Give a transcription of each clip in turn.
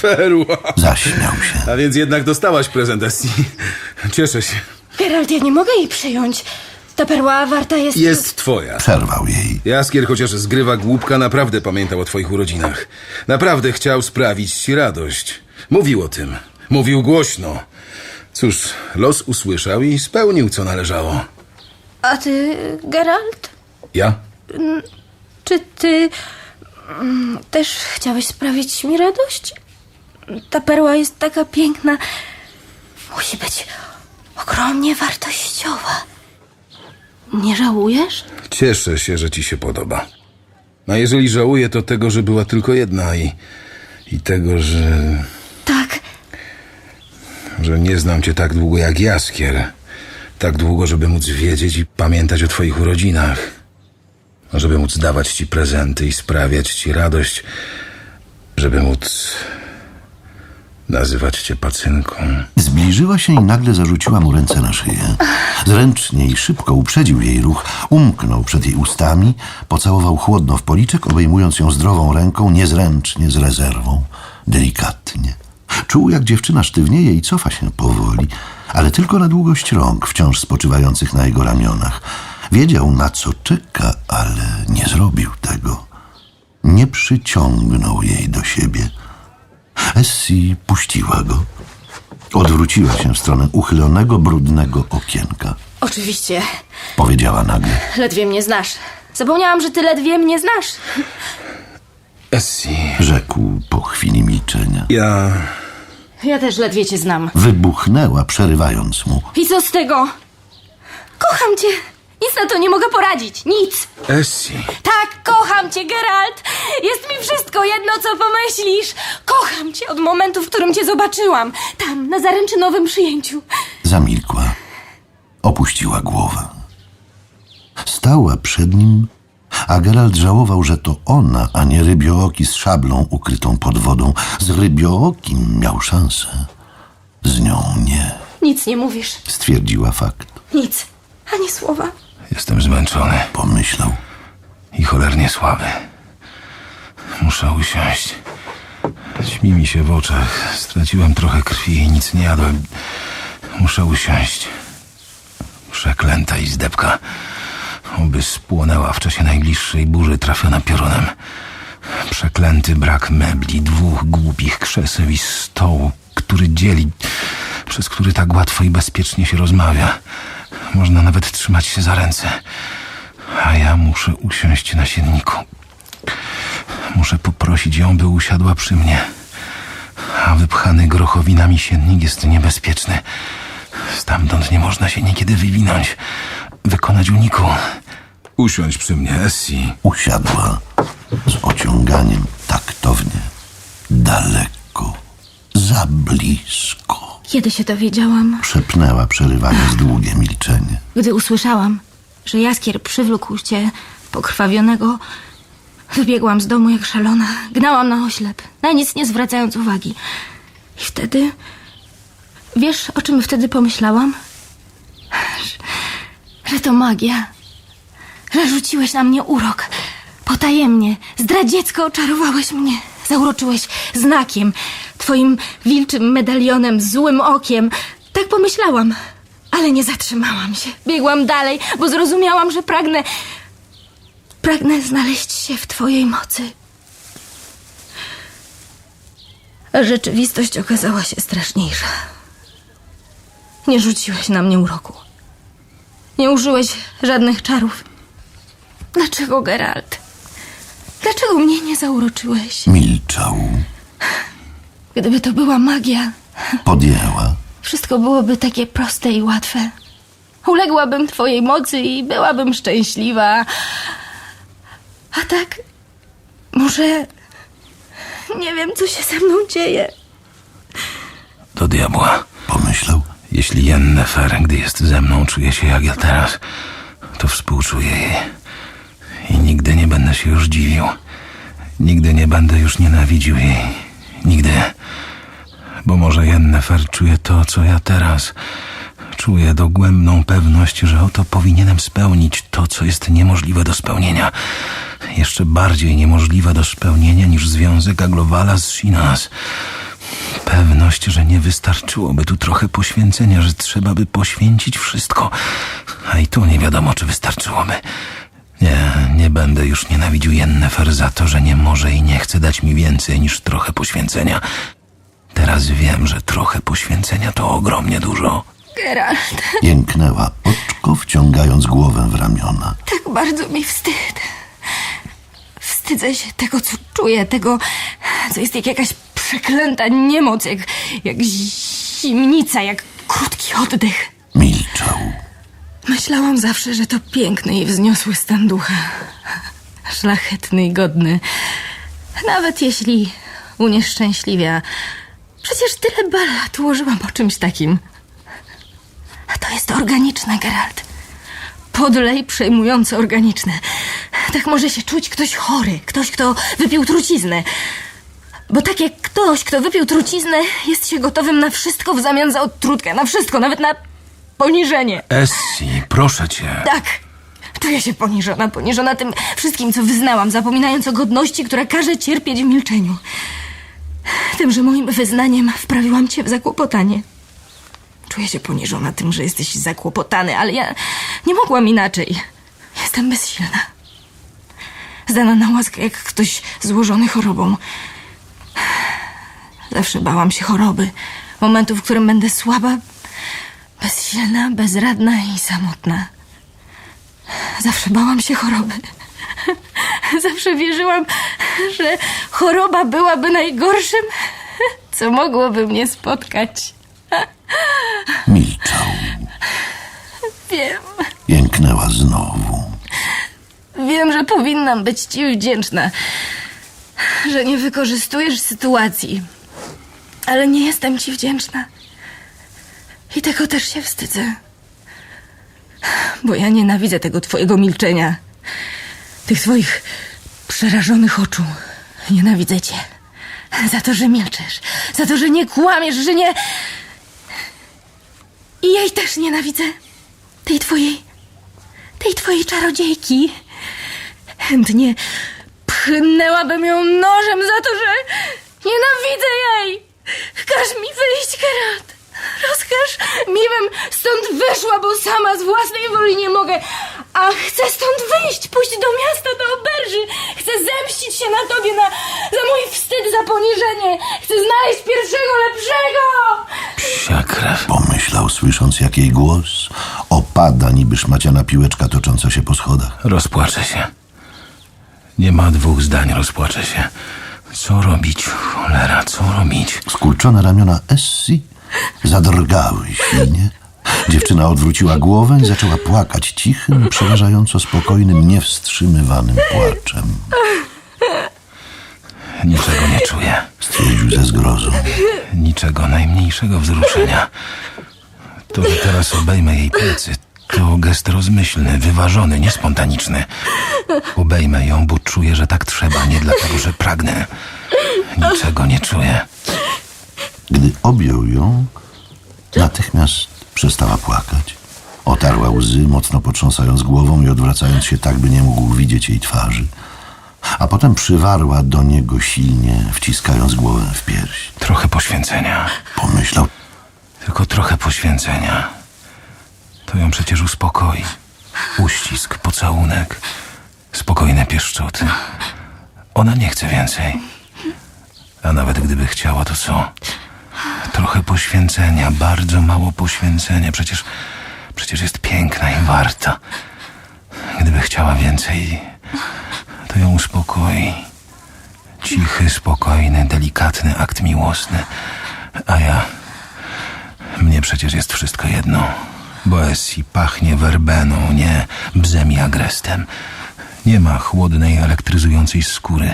Perła. Zaśmiał się. A więc jednak dostałaś prezent, Essie. Cieszę się. Geralt, ja nie mogę jej przyjąć. Ta perła warta jest... Jest twoja. Przerwał jej. Jaskier, chociaż zgrywa głupka, naprawdę pamiętał o twoich urodzinach. Naprawdę chciał sprawić ci radość. Mówił o tym. Mówił głośno. Cóż, los usłyszał i spełnił, co należało. A ty, Geralt? Ja? Czy ty też chciałeś sprawić mi radość? Ta perła jest taka piękna. Musi być ogromnie wartościowa. Nie żałujesz? Cieszę się, że ci się podoba. A jeżeli żałuję, to tego, że była tylko jedna i tego, Tak. że nie znam cię tak długo jak Jaskier. Tak długo, żeby móc wiedzieć i pamiętać o twoich urodzinach. Żeby móc dawać ci prezenty i sprawiać ci radość. Żeby móc nazywać cię pacynką. Zbliżyła się i nagle zarzuciła mu ręce na szyję. Zręcznie i szybko uprzedził jej ruch, umknął przed jej ustami, pocałował chłodno w policzek, obejmując ją zdrową ręką, niezręcznie, z rezerwą, delikatnie. Czuł, jak dziewczyna sztywnieje i cofa się powoli, ale tylko na długość rąk, wciąż spoczywających na jego ramionach. Wiedział, na co czeka, ale nie zrobił tego. Nie przyciągnął jej do siebie. Essie puściła go. Odwróciła się w stronę uchylonego, brudnego okienka. Oczywiście. Powiedziała nagle. Ledwie mnie znasz. Zapomniałam, że ty ledwie mnie znasz. Essie, Rzekł po chwili milczenia. Ja też ledwie cię znam. Wybuchnęła, przerywając mu. I co z tego? Kocham cię. Nic na to nie mogę poradzić. Nic. Essie. Tak, kocham cię, Geralt. Jest mi wszystko jedno, co pomyślisz. Kocham cię od momentu, w którym cię zobaczyłam. Tam, na zaręczynowym przyjęciu. Zamilkła. Opuściła głowę. Stała przed nim, a Geralt żałował, że to ona, a nie Rybiooki z szablą ukrytą pod wodą. Z Rybiookim miał szansę. Z nią nie. Nic nie mówisz. Stwierdziła fakt. Nic. Ani słowa. Jestem zmęczony Pomyślał. i cholernie słaby. Muszę usiąść. Ćmi mi się w oczach. Straciłem trochę krwi i nic nie jadłem. Muszę usiąść. Przeklęta izdebka. Oby spłonęła w czasie najbliższej burzy trafiona piorunem. Przeklęty brak mebli, 2 głupich krzeseł i stołu, który dzieli, przez który tak łatwo i bezpiecznie się rozmawia. Można nawet trzymać się za ręce. A ja muszę usiąść na sienniku. Muszę poprosić ją, by usiadła przy mnie. A wypchany grochowinami siennik jest niebezpieczny. Stamtąd nie można się niekiedy wywinąć, wykonać uniku. Usiądź przy mnie, Essie. Usiadła z ociąganiem taktownie. Daleko. Za blisko. Kiedy się dowiedziałam? Szepnęła, przerywając długie milczenie. Gdy usłyszałam, że Jaskier przywlókł cię pokrwawionego, wybiegłam z domu jak szalona. Gnałam na oślep, na nic nie zwracając uwagi. I wtedy... Wiesz, o czym wtedy pomyślałam? Że to magia. Że rzuciłeś na mnie urok. Potajemnie, zdradziecko oczarowałeś mnie. Zauroczyłeś znakiem, twoim wilczym medalionem, złym okiem. Tak pomyślałam, ale nie zatrzymałam się. Biegłam dalej, bo zrozumiałam, że pragnę znaleźć się w twojej mocy. A rzeczywistość okazała się straszniejsza. Nie rzuciłeś na mnie uroku. Nie użyłeś żadnych czarów. Dlaczego, Geralt? Dlaczego mnie nie zauroczyłeś? Milczał. Gdyby to była magia, Podjęła. wszystko byłoby takie proste i łatwe. Uległabym twojej mocy i byłabym szczęśliwa. A tak... Może... Nie wiem, co się ze mną dzieje. Do diabła. Pomyślał. Jeśli Yennefer, gdy jest ze mną, czuje się jak ja teraz, to współczuję jej. I nigdy nie będę się już dziwił. Nigdy nie będę już nienawidził jej. Nigdy. Bo może Yennefer czuje to, co ja teraz. Czuję dogłębną pewność, że oto powinienem spełnić to, co jest niemożliwe do spełnienia. jeszcze bardziej niemożliwa do spełnienia niż związek Aglowala z Shinas. Pewność, że nie wystarczyłoby tu trochę poświęcenia, że trzeba by poświęcić wszystko. A i tu nie wiadomo, czy wystarczyłoby. Nie będę już nienawidził Yennefer za to, że nie może i nie chce dać mi więcej niż trochę poświęcenia. Teraz wiem, że trochę poświęcenia to ogromnie dużo. Geralt, Jęknęła oczko, wciągając głowę w ramiona. tak bardzo mi wstyd. Wstydzę się tego, co czuję, tego, co jest jak jakaś przeklęta niemoc, jak zimnica, jak krótki oddech. Milczał. Myślałam zawsze, że to piękny i wzniosły stan ducha. Szlachetny i godny. Nawet jeśli unieszczęśliwia. Przecież tyle lat ułożyłam o czymś takim. A to jest organiczne, Geralt. Podle i przejmująco organiczne. Tak może się czuć ktoś chory, ktoś, kto wypił truciznę. Bo tak jak ktoś, kto wypił truciznę, jest się gotowym na wszystko w zamian za odtrutkę. Na wszystko, nawet na poniżenie. Essie, proszę cię. Tak, czuję się poniżona tym wszystkim, co wyznałam, zapominając o godności, która każe cierpieć w milczeniu. Tym, że moim wyznaniem wprawiłam cię w zakłopotanie. Czuję się poniżona tym, że jesteś zakłopotany, ale ja nie mogłam inaczej. Jestem bezsilna. Zdana na łaskę jak ktoś złożony chorobą. Zawsze bałam się choroby. Momentu, w którym będę słaba, bezsilna, bezradna i samotna. Zawsze bałam się choroby. Zawsze wierzyłam, że choroba byłaby najgorszym, co mogłoby mnie spotkać. Milczał. Wiem, Jęknęła znowu. wiem, że powinnam być ci wdzięczna, że nie wykorzystujesz sytuacji. Ale nie jestem ci wdzięczna. I tego też się wstydzę. Bo ja nienawidzę tego twojego milczenia. Tych twoich przerażonych oczu. Nienawidzę cię. Za to, że milczysz. Za to, że nie kłamiesz, że nie... I jej też nienawidzę. Tej twojej czarodziejki. Chętnie pchnęłabym ją nożem za to, że nienawidzę jej. Każ mi wyjść, Geralt. Rozkaż mi, bym stąd wyszła, bo sama z własnej woli nie mogę. A chcę stąd wyjść, pójść do miasta, do oberży. Chcę zemścić się na tobie za mój wstyd, za poniżenie. Chcę znaleźć pierwszego, lepszego. Psia krew. Pomyślał, słysząc, jak jej głos opada niby szmaciana piłeczka tocząca się po schodach. Rozpłaczę się. Nie ma dwóch zdań, rozpłaczę się. Co robić, cholera, co robić? Skurczone ramiona Essie zadrgały silnie. Dziewczyna odwróciła głowę i zaczęła płakać cichym, przerażająco spokojnym, niewstrzymywanym płaczem. Niczego nie czuję. Stwierdził ze zgrozą. Niczego, najmniejszego wzruszenia. To, że teraz obejmę jej plecy, to gest rozmyślny, wyważony, niespontaniczny. Obejmę ją, bo czuję, że tak trzeba, nie dlatego, że pragnę. Niczego nie czuję. Gdy objął ją, natychmiast przestała płakać. Otarła łzy, mocno potrząsając głową i odwracając się tak, by nie mógł widzieć jej twarzy. A potem przywarła do niego silnie, wciskając głowę w pierś. Trochę poświęcenia. Pomyślał, Tylko trochę poświęcenia. To ją przecież uspokoi. Uścisk, pocałunek, spokojne pieszczoty. Ona nie chce więcej. A nawet gdyby chciała, to co? Trochę poświęcenia, bardzo mało poświęcenia. Przecież jest piękna i warta. Gdyby chciała więcej, to ją uspokoi. Cichy, spokojny, delikatny akt miłosny. A ja... Mnie przecież jest wszystko jedno. Bo Essie pachnie werbeną, nie bzem i agrestem. Nie ma chłodnej, elektryzującej skóry.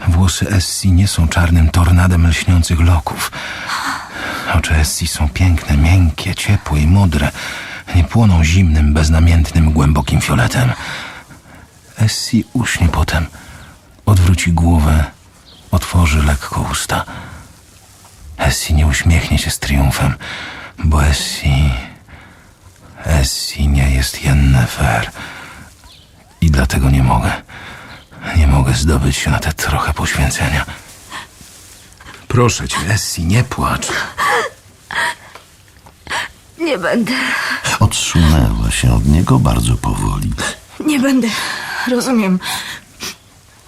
Włosy Essie nie są czarnym tornadem lśniących loków. Oczy Essie są piękne, miękkie, ciepłe i modre. Nie płoną zimnym, beznamiętnym, głębokim fioletem. Essie uśnie potem, odwróci głowę, otworzy lekko usta. Essie nie uśmiechnie się z triumfem, bo Essie nie jest Yennefer. I dlatego nie mogę. Nie mogę zdobyć się na te trochę poświęcenia. Proszę cię, Essie, nie płacz. Nie będę. Odsunęła się od niego bardzo powoli. Nie będę. Rozumiem.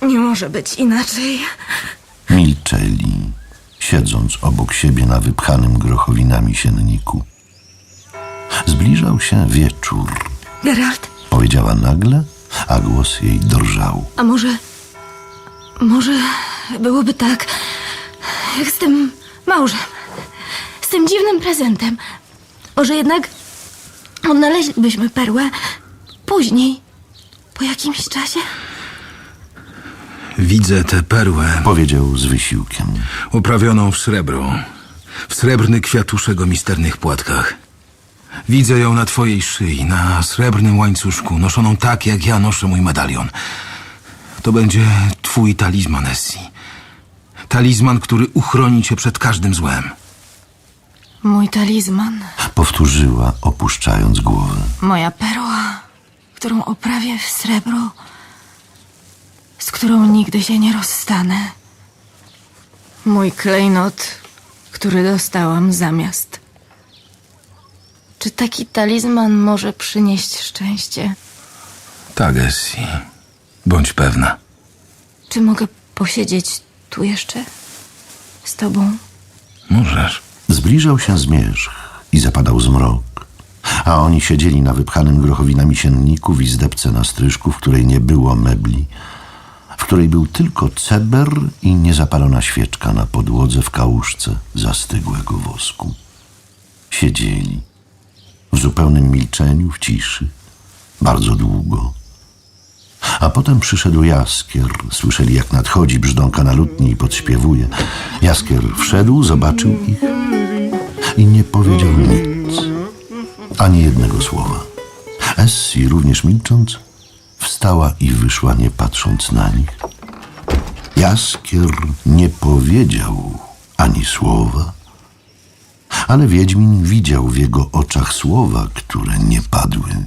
Nie może być inaczej. Milczeli, siedząc obok siebie na wypchanym grochowinami sienniku. Zbliżał się wieczór. Geralt, Powiedziała nagle, a głos jej drżał. a może byłoby tak, jak z tym małżem, z tym dziwnym prezentem. Może jednak odnaleźlibyśmy perłę później, po jakimś czasie? Widzę tę perłę Powiedział z wysiłkiem. uprawioną w srebro. W srebrny kwiatuszek o misternych płatkach. Widzę ją na twojej szyi, na srebrnym łańcuszku, noszoną tak, jak ja noszę mój medalion. To będzie twój talizman, Essie. Talizman, który uchroni cię przed każdym złem. Mój talizman, Powtórzyła, opuszczając głowę. moja perła, którą oprawię w srebro, z którą nigdy się nie rozstanę. Mój klejnot, który dostałam zamiast. Czy taki talizman może przynieść szczęście? Tak, Essie. Bądź pewna. Czy mogę posiedzieć tu jeszcze z tobą? Możesz. Zbliżał się zmierzch i zapadał zmrok, a oni siedzieli na wypchanym grochowinami sienniku w izdebce na stryżku, w której nie było mebli, w której był tylko ceber i niezapalona świeczka na podłodze w kałużce zastygłego wosku. Siedzieli w zupełnym milczeniu, w ciszy, bardzo długo. A potem przyszedł Jaskier. Słyszeli, jak nadchodzi, brzdąka na lutni i podśpiewuje. Jaskier wszedł, zobaczył ich i nie powiedział nic, ani jednego słowa. Essie, również milcząc, wstała i wyszła, nie patrząc na nich. Jaskier nie powiedział ani słowa, ale Wiedźmin widział w jego oczach słowa, które nie padły.